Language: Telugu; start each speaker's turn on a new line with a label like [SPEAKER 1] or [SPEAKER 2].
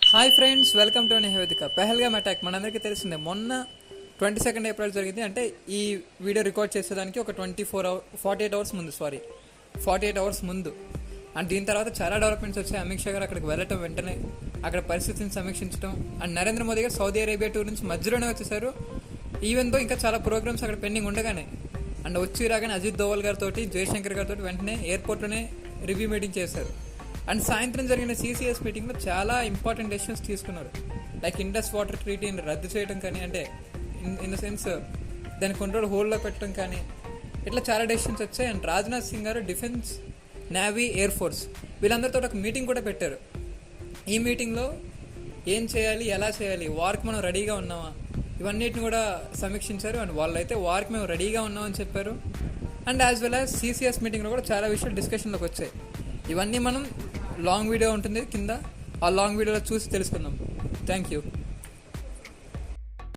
[SPEAKER 1] హాయ్ ఫ్రెండ్స్, వెల్కమ్ టు నివేదిక. పెహల్గామ్ అటాక్ మనందరికీ తెలిసిందే. మొన్న 22 ఏప్రిల్ జరిగింది. అంటే ఈ వీడియో రికార్డ్ చేసేదానికి ఒక 48 అవర్స్ ముందు 48 అవర్స్ ముందు. అండ్ దీని తర్వాత చాలా డెవలప్మెంట్స్ వచ్చాయి. అమిత్ షా గారు అక్కడికి వెళ్ళటం, వెంటనే అక్కడ పరిస్థితిని సమీక్షించడం, అండ్ నరేంద్ర మోదీ గారు సౌదీ అరేబియా టూర్ నుంచి మధ్యలోనే వచ్చేసారు. ఈవెన్ తో ఇంకా చాలా ప్రోగ్రామ్స్ అక్కడ పెండింగ్ ఉండగానే అండ్ వచ్చి రాగానే అజిత్ దోవల్ గారితో, జయశంకర్ గారితో వెంటనే ఎయిర్పోర్ట్లోనే రివ్యూ మీటింగ్ చేశారు. అండ్ సాయంత్రం జరిగిన CCS మీటింగ్లో చాలా ఇంపార్టెంట్ డెసిషన్స్ తీసుకున్నారు. లైక్ ఇండస్ వాటర్ ట్రీటీని రద్దు చేయడం కానీ, అంటే ఇన్ ద సెన్స్ దాన్ని కొన్ని రోజులు హోల్డ్లో పెట్టడం కానీ, ఇట్లా చాలా డెసిషన్స్ వచ్చాయి. అండ్ రాజ్నాథ్ సింగ్ గారు డిఫెన్స్, నేవీ, ఎయిర్ ఫోర్స్ వీళ్ళందరితో ఒక మీటింగ్ కూడా పెట్టారు. ఈ మీటింగ్లో ఏం చేయాలి, ఎలా చేయాలి, వార్కి మనం రెడీగా ఉన్నామా, ఇవన్నిటిని కూడా సమీక్షించారు. అండ్ వాళ్ళైతే వార్కి మేము రెడీగా ఉన్నామని చెప్పారు. And as well as CCS మీటింగ్లో కూడా చాలా విషయాలు డిస్కషన్లోకి వచ్చాయి. ఇవన్నీ మనం లాంగ్ వీడియో ఉంటుంది కింద, ఆ లాంగ్ వీడియోలో చూసి తెలుసుకుందాం. Thank you.